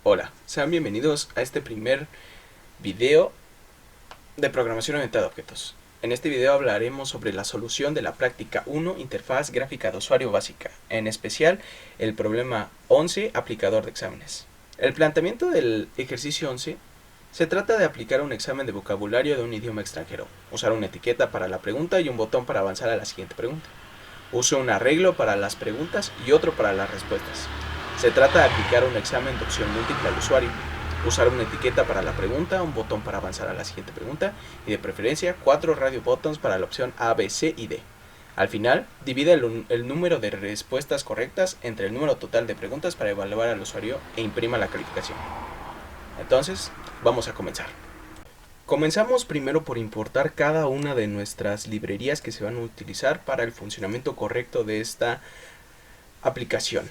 Hola, sean bienvenidos a este primer video de programación orientada a objetos. En este video hablaremos sobre la solución de la práctica 1, interfaz gráfica de usuario básica, en especial el problema 11, aplicador de exámenes. El planteamiento del ejercicio 11 se trata de aplicar un examen de vocabulario de un idioma extranjero, usar una etiqueta para la pregunta y un botón para avanzar a la siguiente pregunta. Use un arreglo para las preguntas y otro para las respuestas. Se trata de aplicar un examen de opción múltiple al usuario, usar una etiqueta para la pregunta, un botón para avanzar a la siguiente pregunta y de preferencia 4 radio buttons para la opción A, B, C y D. Al final, divide el número de respuestas correctas entre el número total de preguntas para evaluar al usuario e imprima la calificación. Entonces, vamos a comenzar. Comenzamos primero por importar cada una de nuestras librerías que se van a utilizar para el funcionamiento correcto de esta aplicación.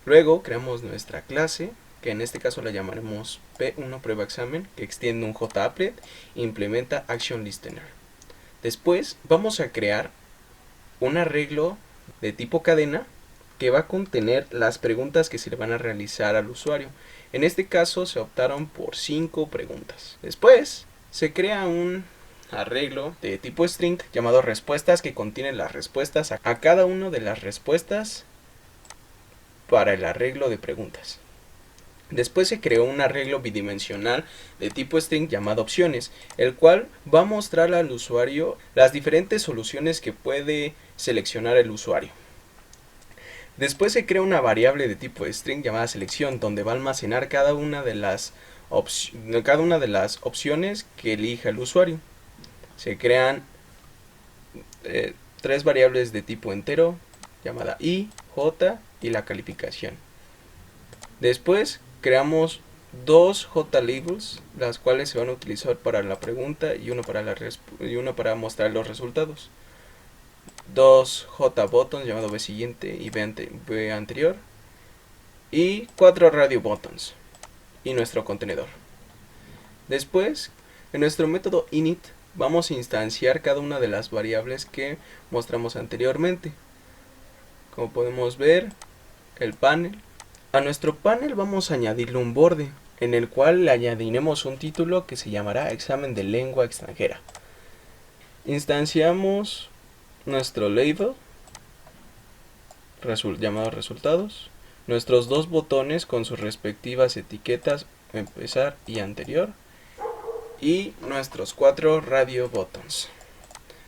Luego creamos nuestra clase, que en este caso la llamaremos P1 prueba examen, que extiende un JApplet e implementa Action Listener. Después vamos a crear un arreglo de tipo cadena que va a contener las preguntas que se le van a realizar al usuario. En este caso se optaron por 5 preguntas. Después se crea un arreglo de tipo string llamado respuestas que contiene las respuestas a cada una de las respuestas para el arreglo de preguntas. Después se creó un arreglo bidimensional de tipo string llamado opciones, el cual va a mostrar al usuario las diferentes soluciones que puede seleccionar el usuario. Después se crea una variable de tipo string llamada selección, donde va a almacenar cada una de las opciones que elija el usuario. Se crean 3 variables de tipo entero llamada i, j y la calificación. Después creamos 2 JLabels, las cuales se van a utilizar para la pregunta y uno para mostrar los resultados. 2 JButtons llamado B siguiente y B anterior. Y 4 Radio Buttons y nuestro contenedor. Después, en nuestro método init, vamos a instanciar cada una de las variables que mostramos anteriormente. Como podemos ver, el panel. A nuestro panel vamos a añadirle un borde, en el cual le añadiremos un título que se llamará examen de lengua extranjera. Instanciamos nuestro label, llamado resultados, nuestros 2 botones con sus respectivas etiquetas empezar y anterior, y nuestros 4 radio buttons.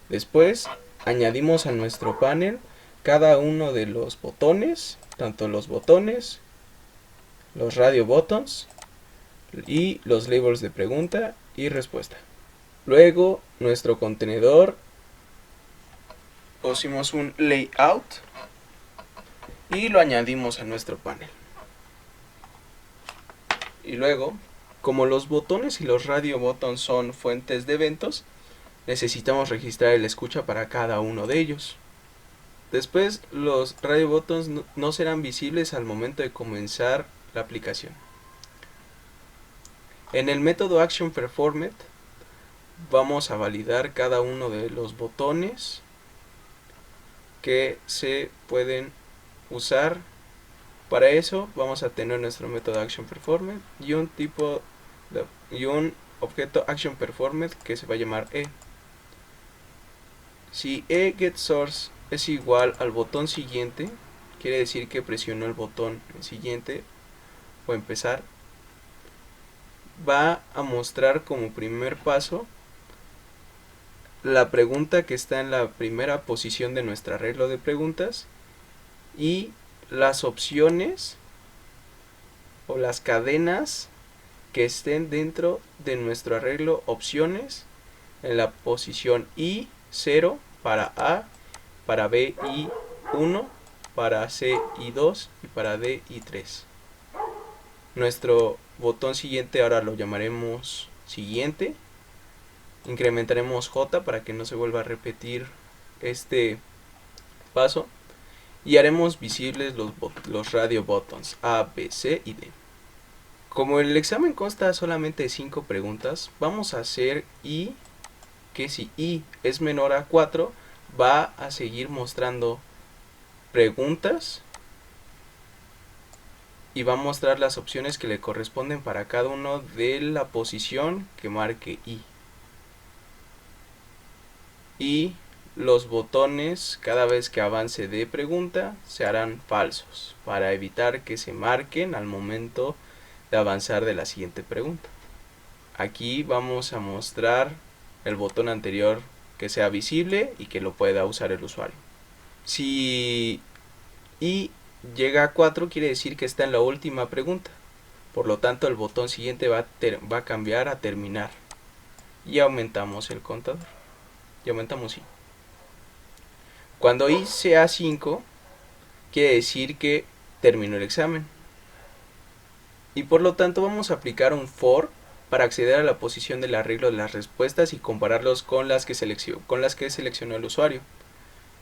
Después añadimos a nuestro panel cada uno de los botones, tanto los botones, los radio buttons y los labels de pregunta y respuesta. Luego nuestro contenedor pusimos un layout y lo añadimos a nuestro panel. Y luego, como los botones y los radio buttons son fuentes de eventos, necesitamos registrar el escucha para cada uno de ellos. Después, los radio buttons no serán visibles al momento de comenzar la aplicación. En el método ActionPerformed vamos a validar cada uno de los botones que se pueden usar. Para eso vamos a tener nuestro método ActionPerformed y un objeto ActionPerformed que se va a llamar E. Si eGetSource es igual al botón siguiente, quiere decir que presionó el botón siguiente o empezar. Va a mostrar como primer paso la pregunta que está en la primera posición de nuestro arreglo de preguntas y las opciones o las cadenas que estén dentro de nuestro arreglo opciones en la posición I0 para A, para B I1, para C I2 y para D I3. Nuestro botón siguiente ahora lo llamaremos siguiente. Incrementaremos J para que no se vuelva a repetir este paso. Y haremos visibles los radio buttons A, B, C y D. Como el examen consta solamente de 5 preguntas, vamos a hacer I, que si I es menor a 4, va a seguir mostrando preguntas y va a mostrar las opciones que le corresponden para cada uno de la posición que marque I. Y los botones, cada vez que avance de pregunta, se harán falsos para evitar que se marquen al momento de avanzar de la siguiente pregunta. Aquí vamos a mostrar el botón anterior que sea visible y que lo pueda usar el usuario. Si I llega a 4, quiere decir que está en la última pregunta. Por lo tanto, el botón siguiente va a cambiar a terminar. Y aumentamos el contador. Y aumentamos I. Cuando I sea 5, quiere decir que terminó el examen. Y por lo tanto vamos a aplicar un for para acceder a la posición del arreglo de las respuestas y compararlos con las que seleccionó el usuario.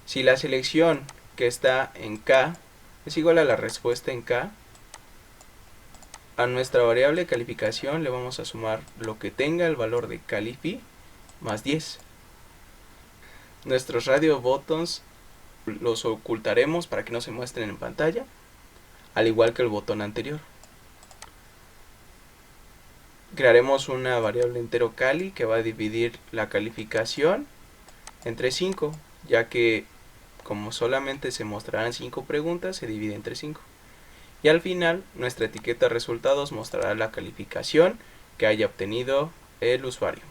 Si la selección que está en K es igual a la respuesta en K, a nuestra variable calificación le vamos a sumar lo que tenga el valor de califi más 10. Nuestros radio buttons los ocultaremos para que no se muestren en pantalla, al igual que el botón anterior. Crearemos una variable entero cali que va a dividir la calificación entre 5, ya que como solamente se mostrarán 5 preguntas, se divide entre 5. Y al final, nuestra etiqueta resultados mostrará la calificación que haya obtenido el usuario.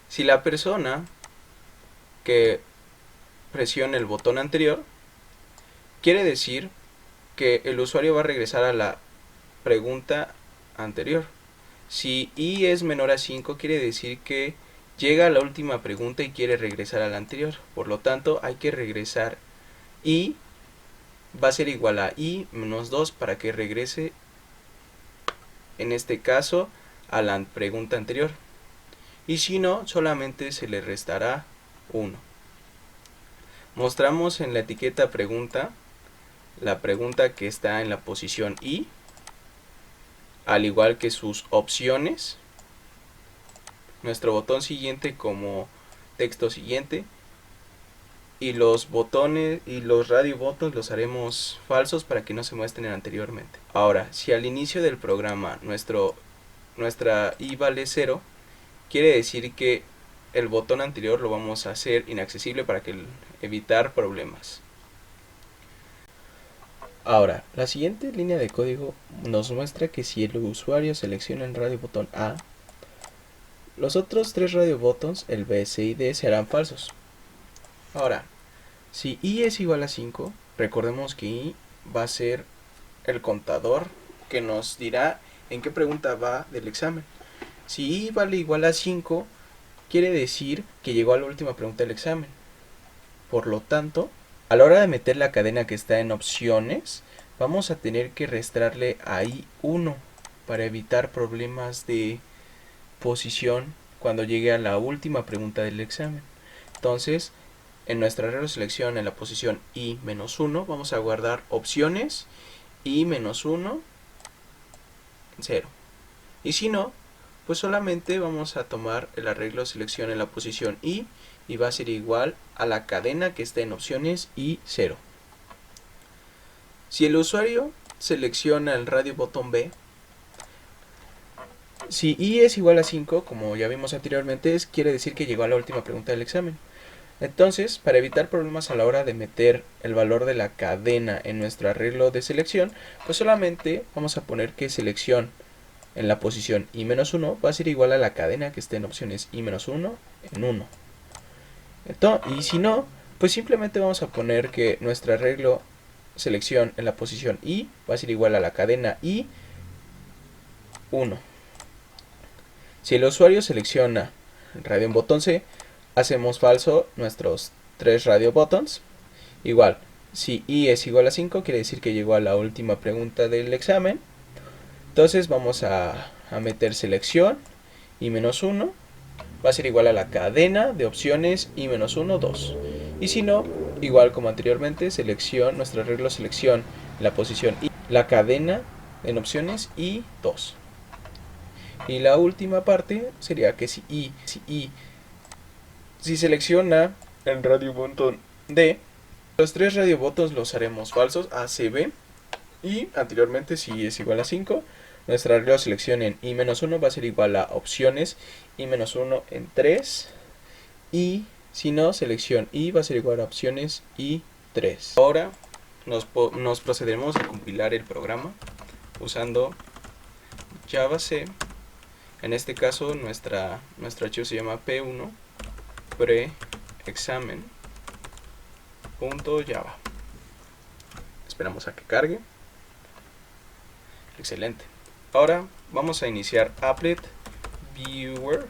Si la persona que presione el botón anterior, quiere decir que el usuario va a regresar a la pregunta anterior. Si I es menor a 5, quiere decir que llega a la última pregunta y quiere regresar a la anterior. Por lo tanto, hay que regresar I va a ser igual a I menos 2 para que regrese, en este caso, a la pregunta anterior. Y si no, solamente se le restará 1. Mostramos en la etiqueta pregunta la pregunta que está en la posición I, al igual que sus opciones, nuestro botón siguiente como texto siguiente, y los botones y los radio buttons los haremos falsos para que no se muestren anteriormente. Ahora, si al inicio del programa nuestra I vale 0, quiere decir que el botón anterior lo vamos a hacer inaccesible para evitar problemas. Ahora, la siguiente línea de código nos muestra que si el usuario selecciona el radio botón A, los otros 3 radio buttons, el B, C y D, serán falsos. Ahora, si I es igual a 5, recordemos que I va a ser el contador que nos dirá en qué pregunta va del examen. Si I vale igual a 5, quiere decir que llegó a la última pregunta del examen. Por lo tanto, a la hora de meter la cadena que está en opciones, vamos a tener que restarle a I 1 para evitar problemas de posición cuando llegue a la última pregunta del examen. Entonces, en nuestra arreglo de selección en la posición I menos 1, vamos a guardar opciones I menos 1, 0. Y si no, pues solamente vamos a tomar el arreglo de selección en la posición I y va a ser igual a la cadena que está en opciones I 0. Si el usuario selecciona el radio botón B, si I es igual a 5, como ya vimos anteriormente, quiere decir que llegó a la última pregunta del examen. Entonces, para evitar problemas a la hora de meter el valor de la cadena en nuestro arreglo de selección, pues solamente vamos a poner que selección en la posición I-1 va a ser igual a la cadena que esté en opciones I-1 en 1. Y si no, pues simplemente vamos a poner que nuestro arreglo selección en la posición I va a ser igual a la cadena I-1. Si el usuario selecciona el radio en botón C, hacemos falso nuestros 3 radio buttons. Igual, si I es igual a 5, quiere decir que llegó a la última pregunta del examen. Entonces vamos a meter selección I-1, va a ser igual a la cadena de opciones I-1, 2. Y si no, igual como anteriormente, nuestro arreglo selección en la posición I, la cadena en opciones I-2. Y la última parte sería que si selecciona el radio botón D, los 3 radio buttons los haremos falsos, A, C, B, Y anteriormente, si es igual a 5, nuestra regla de selección en i-1 va a ser igual a opciones i-1 en 3. Y si no, selección i va a ser igual a opciones i3. Ahora nos procederemos a compilar el programa usando Java C. En este caso nuestro archivo se llama p1 preexamen.java. Esperamos a que cargue. Excelente. Ahora vamos a iniciar applet viewer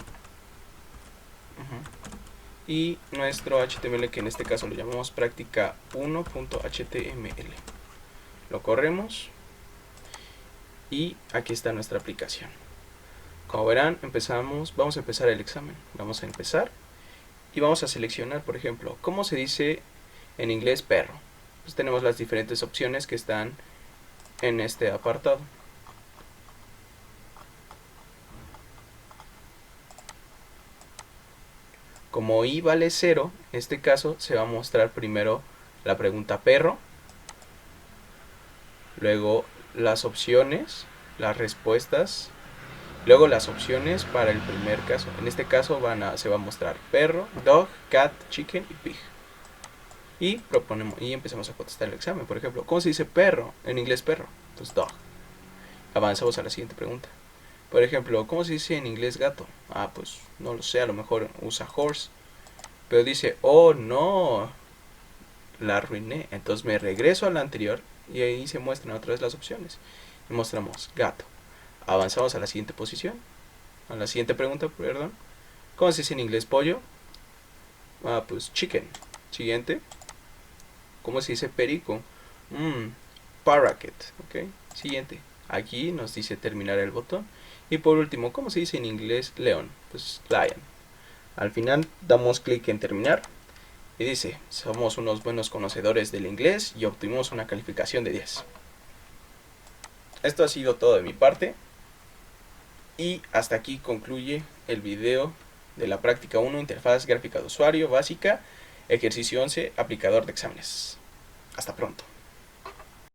y nuestro HTML, que en este caso lo llamamos práctica 1.html. Lo corremos y aquí está nuestra aplicación. Como verán, vamos a empezar el examen. Vamos a empezar y vamos a seleccionar, por ejemplo, ¿cómo se dice en inglés perro? Pues tenemos las diferentes opciones que están en este apartado. Como i vale 0, en este caso se va a mostrar primero la pregunta perro, luego las opciones, las respuestas, luego las opciones para el primer caso. En este caso se va a mostrar perro, dog, cat, chicken y pig. Y empezamos a contestar el examen. Por ejemplo, ¿cómo se dice perro? En inglés perro. Entonces dog. Avanzamos a la siguiente pregunta. Por ejemplo, ¿cómo se dice en inglés gato? Ah, pues no lo sé, a lo mejor usa horse. Pero dice, oh no, la arruiné. Entonces me regreso a la anterior y ahí se muestran otra vez las opciones. Y mostramos gato. Avanzamos a la siguiente posición. A la siguiente pregunta, perdón. ¿Cómo se dice en inglés pollo? Ah, pues chicken. Siguiente. ¿Cómo se dice perico? Parakeet. Ok. Siguiente. Aquí nos dice terminar el botón. Y por último, ¿cómo se dice en inglés león? Pues lion. Al final damos clic en terminar. Y dice, somos unos buenos conocedores del inglés y obtuvimos una calificación de 10. Esto ha sido todo de mi parte. Y hasta aquí concluye el video de la práctica 1, interfaz gráfica de usuario básica, ejercicio 11, aplicador de exámenes. Hasta pronto.